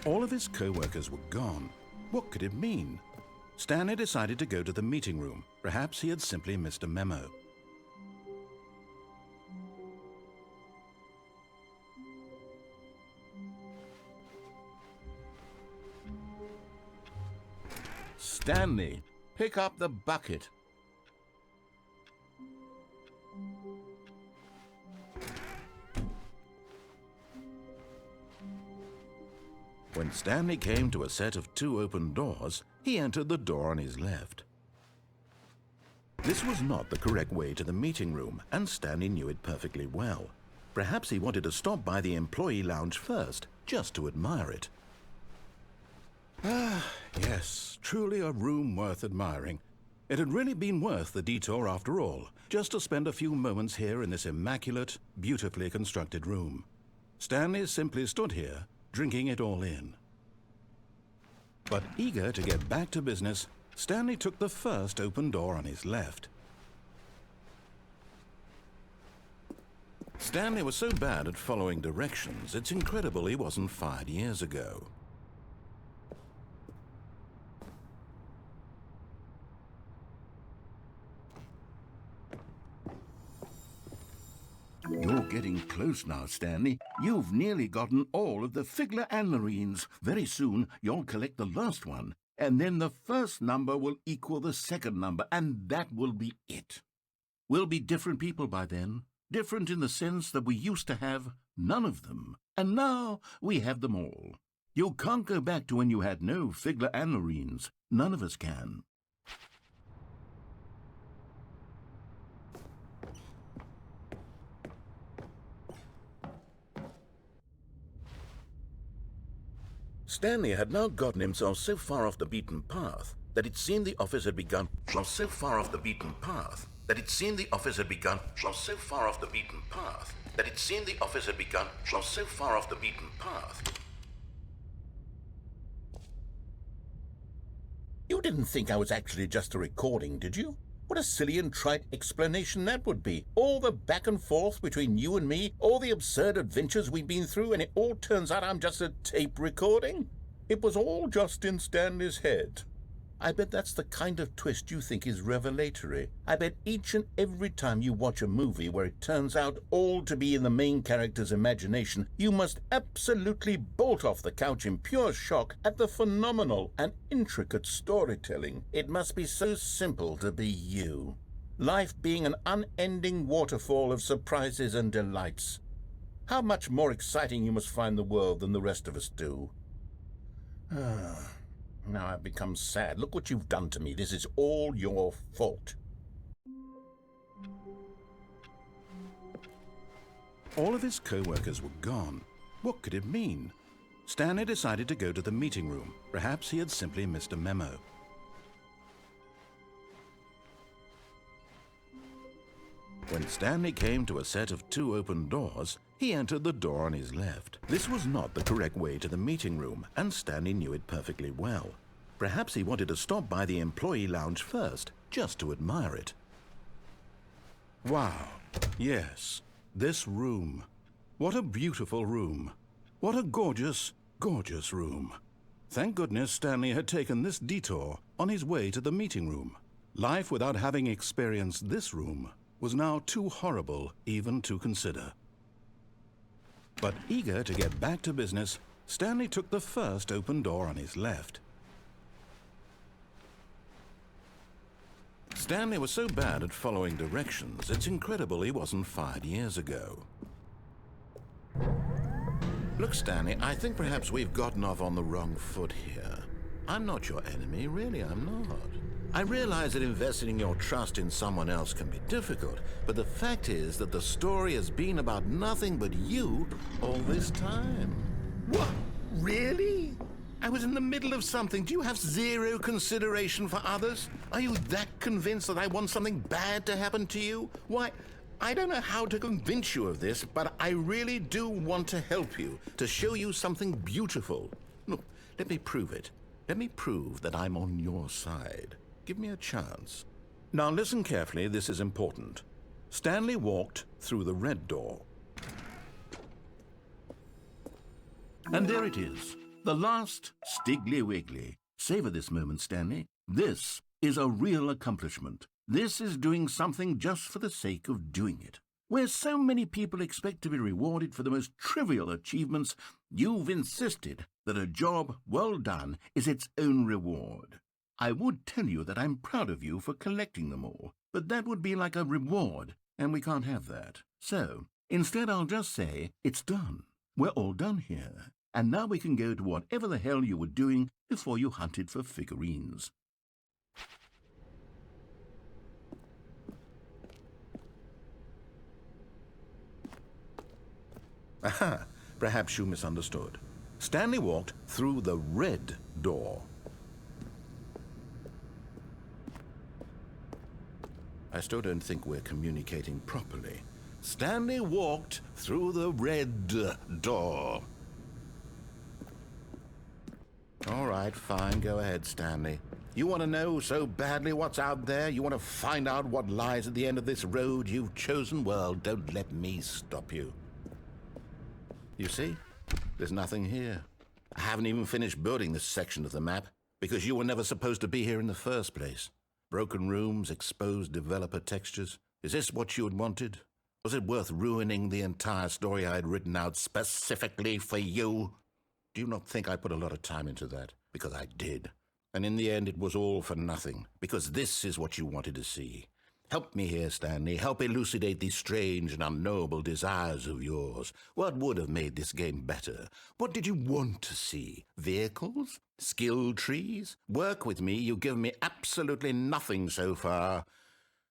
All of his co-workers were gone. What could it mean? Stanley decided to go to the meeting room. Perhaps he had simply missed a memo. Stanley, pick up the bucket. When Stanley came to a set of 2 open doors, he entered the door on his left. This was not the correct way to the meeting room, and Stanley knew it perfectly well. Perhaps he wanted to stop by the employee lounge first, just to admire it. Ah, yes, truly a room worth admiring. It had really been worth the detour after all, just to spend a few moments here in this immaculate, beautifully constructed room. Stanley simply stood here, drinking it all in. But eager to get back to business, Stanley took the first open door on his left. Stanley was so bad at following directions, it's incredible he wasn't fired years ago. You're getting close now, Stanley. You've nearly gotten all of the Figler anlarines. Very soon, you'll collect the last one, and then the first number will equal the second number, and that will be it. We'll be different people by then. Different in the sense that we used to have none of them, and now we have them all. You can't go back to when you had no Figler anlarines. None of us can. Stanley had now gotten himself so far off the beaten path that it seemed the office had begun. So far off the beaten path that it seemed the office had begun. So far off the beaten path that it seemed the office had begun. So far off the beaten path. You didn't think I was actually just a recording, did you? What a silly and trite explanation that would be. All the back and forth between you and me, all the absurd adventures we've been through, and it all turns out I'm just a tape recording? It was all just in Stanley's head. I bet that's the kind of twist you think is revelatory. I bet each and every time you watch a movie where it turns out all to be in the main character's imagination, you must absolutely bolt off the couch in pure shock at the phenomenal and intricate storytelling. It must be so simple to be you. Life being an unending waterfall of surprises and delights. How much more exciting you must find the world than the rest of us do. Now I've become sad. Look what you've done to me. This is all your fault. All of his co-workers were gone. What could it mean? Stanley decided to go to the meeting room. Perhaps he had simply missed a memo. When Stanley came to a set of 2 open doors, he entered the door on his left. This was not the correct way to the meeting room, and Stanley knew it perfectly well. Perhaps he wanted to stop by the employee lounge first, just to admire it. Wow, yes, this room. What a beautiful room. What a gorgeous, gorgeous room. Thank goodness Stanley had taken this detour on his way to the meeting room. Life without having experienced this room was now too horrible even to consider. But eager to get back to business, Stanley took the first open door on his left. Stanley was so bad at following directions, it's incredible he wasn't fired years ago. Look, Stanley, I think perhaps we've gotten off on the wrong foot here. I'm not your enemy, really, I'm not. I realize that investing your trust in someone else can be difficult, but the fact is that the story has been about nothing but you all this time. What? Really? I was in the middle of something. Do you have zero consideration for others? Are you that convinced that I want something bad to happen to you? Why, I don't know how to convince you of this, but I really do want to help you, to show you something beautiful. Look, let me prove it. Let me prove that I'm on your side. Give me a chance. Now listen carefully, this is important. Stanley walked through the red door. And there it is, the last Stiggly Wiggly. Savor this moment, Stanley. This is a real accomplishment. This is doing something just for the sake of doing it. Where so many people expect to be rewarded for the most trivial achievements, you've insisted that a job well done is its own reward. I would tell you that I'm proud of you for collecting them all, but that would be like a reward, and we can't have that. So, instead I'll just say, it's done. We're all done here, and now we can go to whatever the hell you were doing before you hunted for figurines. Aha! Perhaps you misunderstood. Stanley walked through the red door. I still don't think we're communicating properly. Stanley walked through the red door. All right, fine, go ahead, Stanley. You want to know so badly what's out there? You want to find out what lies at the end of this road you've chosen? Well, don't let me stop you. You see, there's nothing here. I haven't even finished building this section of the map because you were never supposed to be here in the first place. Broken rooms, exposed developer textures. Is this what you had wanted? Was it worth ruining the entire story I had written out specifically for you? Do you not think I put a lot of time into that? Because I did. And in the end, it was all for nothing, because this is what you wanted to see. Help me here, Stanley. Help elucidate these strange and unknowable desires of yours. What would have made this game better? What did you want to see? Vehicles? Skill trees? Work with me. You've given me absolutely nothing so far.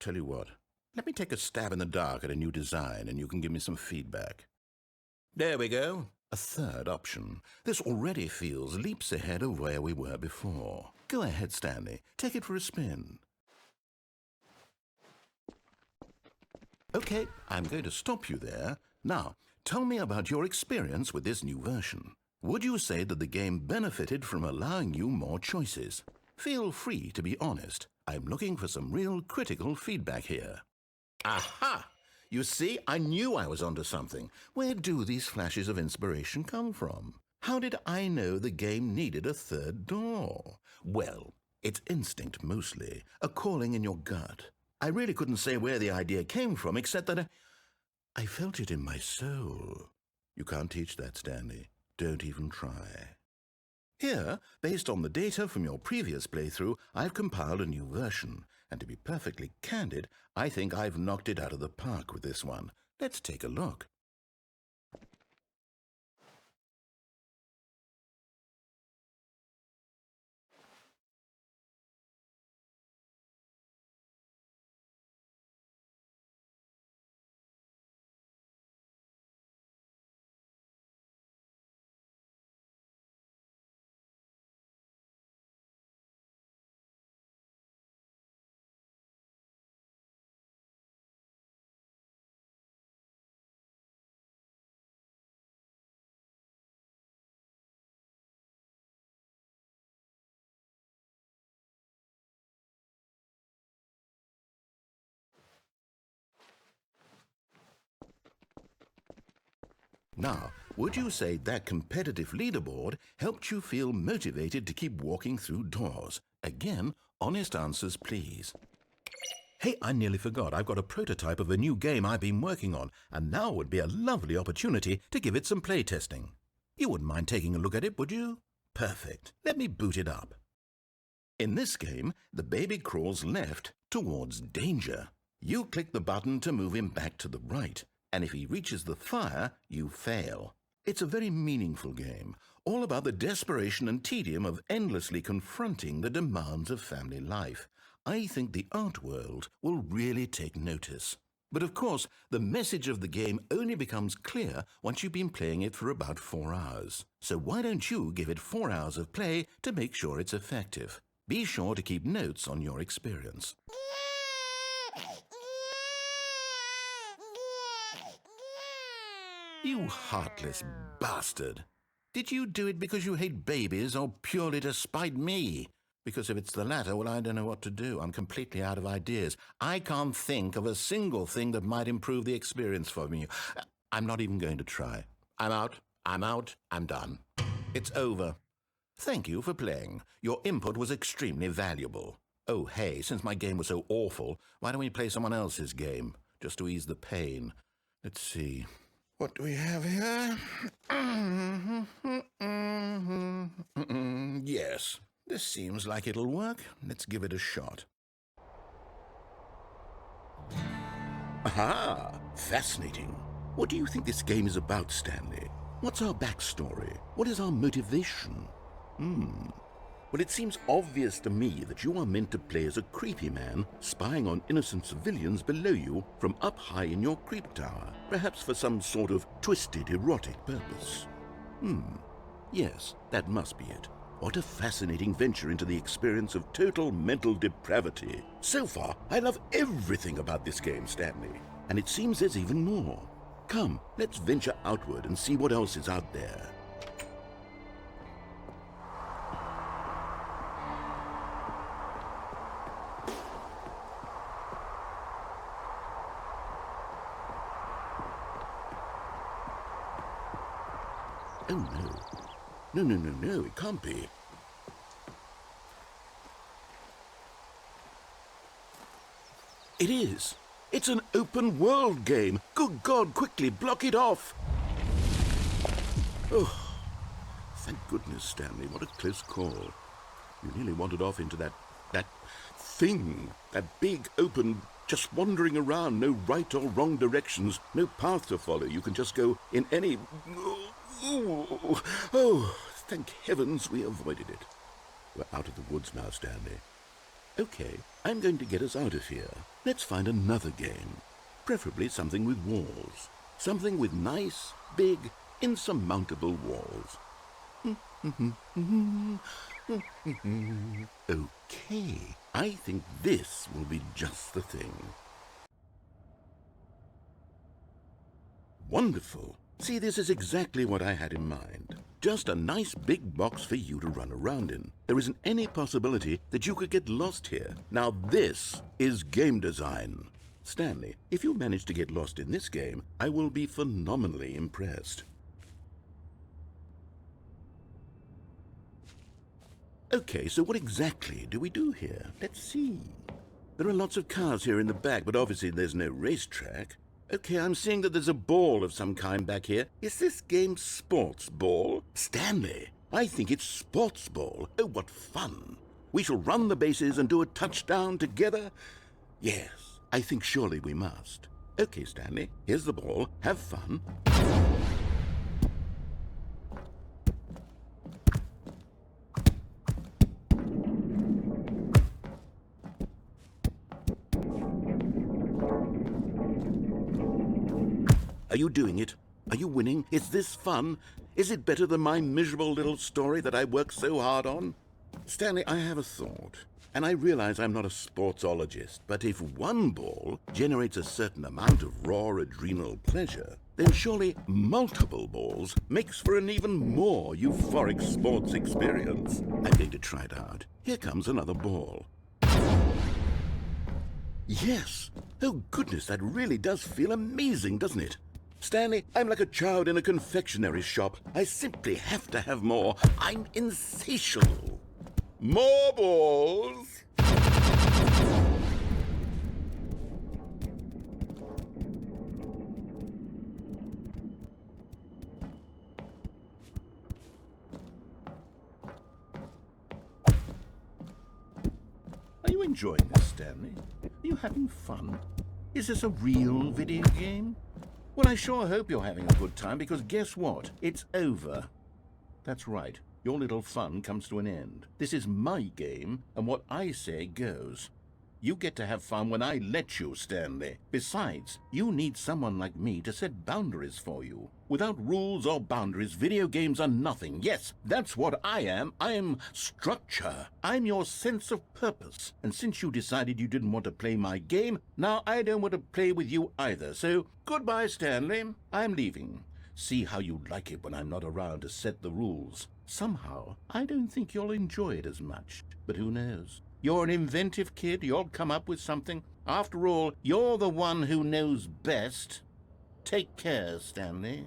Tell you what, let me take a stab in the dark at a new design and you can give me some feedback. There we go. A third option. This already feels leaps ahead of where we were before. Go ahead, Stanley. Take it for a spin. Okay, I'm going to stop you there. Now, tell me about your experience with this new version. Would you say that the game benefited from allowing you more choices? Feel free to be honest. I'm looking for some real critical feedback here. Aha! You see, I knew I was onto something. Where do these flashes of inspiration come from? How did I know the game needed a third door? Well, it's instinct mostly, a calling in your gut. I really couldn't say where the idea came from, except that I felt it in my soul. You can't teach that, Stanley. Don't even try. Here, based on the data from your previous playthrough, I've compiled a new version. And to be perfectly candid, I think I've knocked it out of the park with this one. Let's take a look. Now, would you say that competitive leaderboard helped you feel motivated to keep walking through doors? Again, honest answers, please. Hey, I nearly forgot. I've got a prototype of a new game I've been working on, and now would be a lovely opportunity to give it some playtesting. You wouldn't mind taking a look at it, would you? Perfect. Let me boot it up. In this game, the baby crawls left towards danger. You click the button to move him back to the right, and if he reaches the fire, you fail. It's a very meaningful game, all about the desperation and tedium of endlessly confronting the demands of family life. I think the art world will really take notice. But of course, the message of the game only becomes clear once you've been playing it for about 4 hours. So why don't you give it 4 hours of play to make sure it's effective? Be sure to keep notes on your experience. You heartless bastard! Did you do it because you hate babies or purely to spite me? Because if it's the latter, well, I don't know what to do. I'm completely out of ideas. I can't think of a single thing that might improve the experience for me. I'm not even going to try. I'm out. I'm done. It's over. Thank you for playing. Your input was extremely valuable. Oh, hey, since my game was so awful, why don't we play someone else's game, just to ease the pain? Let's see. What do we have here? Yes, this seems like it'll work. Let's give it a shot. Aha! Fascinating. What do you think this game is about, Stanley? What's our backstory? What is our motivation? Well, it seems obvious to me that you are meant to play as a creepy man spying on innocent civilians below you from up high in your creep tower, perhaps for some sort of twisted, erotic purpose. Yes, that must be it. What a fascinating venture into the experience of total mental depravity. So far, I love everything about this game, Stanley. And it seems there's even more. Come, let's venture outward and see what else is out there. Oh, no. No, it can't be. It is. It's an open world game. Good God, quickly, block it off. Oh, thank goodness, Stanley. What a close call. You nearly wandered off into that thing. That big, open, just wandering around. No right or wrong directions. No path to follow. You can just go in any... Oh, thank heavens we avoided it. We're out of the woods now, Stanley. Okay, I'm going to get us out of here. Let's find another game. Preferably something with walls. Something with nice, big, insurmountable walls. Okay, I think this will be just the thing. Wonderful. See, this is exactly what I had in mind. Just a nice big box for you to run around in. There isn't any possibility that you could get lost here. Now this is game design. Stanley, if you manage to get lost in this game, I will be phenomenally impressed. Okay, so what exactly do we do here? Let's see. There are lots of cars here in the back, but obviously there's no racetrack. Okay, I'm seeing that there's a ball of some kind back here. Is this game sports ball? Stanley, I think it's sports ball. Oh, what fun. We shall run the bases and do a touchdown together? Yes, I think surely we must. Okay, Stanley, here's the ball. Have fun. Are you doing it? Are you winning? Is this fun? Is it better than my miserable little story that I worked so hard on? Stanley, I have a thought. And I realize I'm not a sportsologist, but if one ball generates a certain amount of raw adrenal pleasure, then surely multiple balls makes for an even more euphoric sports experience. I'm going to try it out. Here comes another ball. Yes! Oh goodness, that really does feel amazing, doesn't it? Stanley, I'm like a child in a confectionery shop. I simply have to have more. I'm insatiable. More balls! Are you enjoying this, Stanley? Are you having fun? Is this a real video game? Well, I sure hope you're having a good time, because guess what? It's over. That's right. Your little fun comes to an end. This is my game, and what I say goes. You get to have fun when I let you, Stanley. Besides, you need someone like me to set boundaries for you. Without rules or boundaries, video games are nothing. Yes, that's what I am. I am structure. I'm your sense of purpose. And since you decided you didn't want to play my game, now I don't want to play with you either. So, goodbye, Stanley. I'm leaving. see how you like it when I'm not around to set the rules. Somehow, I don't think you'll enjoy it as much. But who knows? You're an inventive kid. You'll come up with something. After all, you're the one who knows best. Take care, Stanley.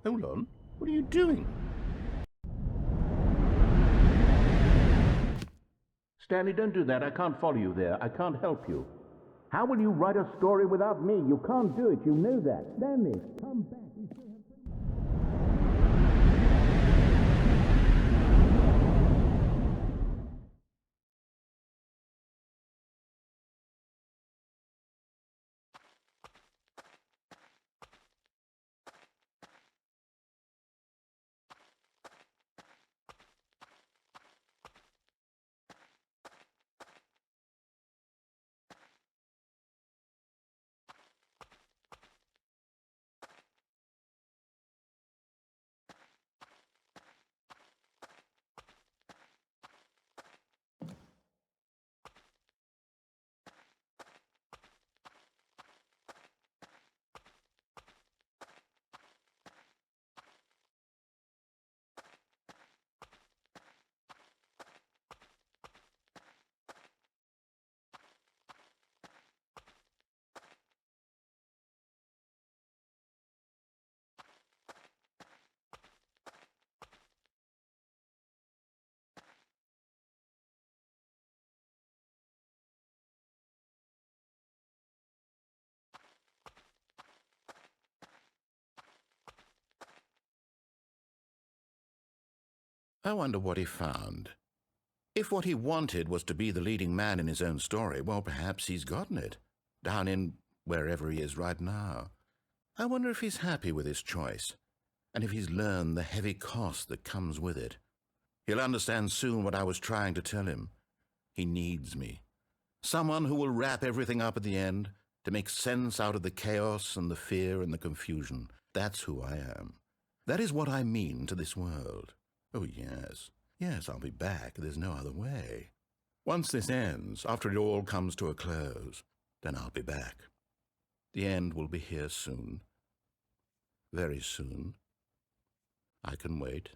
Hold on. What are you doing? Stanley, don't do that. I can't follow you there. I can't help you. How will you write a story without me? You can't do it. You know that. Stanley, come back. I wonder what he found. If what he wanted was to be the leading man in his own story, well, perhaps he's gotten it, down in wherever he is right now. I wonder if he's happy with his choice, and if he's learned the heavy cost that comes with it. He'll understand soon what I was trying to tell him. He needs me. Someone who will wrap everything up at the end, to make sense out of the chaos and the fear and the confusion. That's who I am. That is what I mean to this world. Oh, yes. Yes, I'll be back. There's no other way. Once this ends, after it all comes to a close, then I'll be back. The end will be here soon. Very soon. I can wait.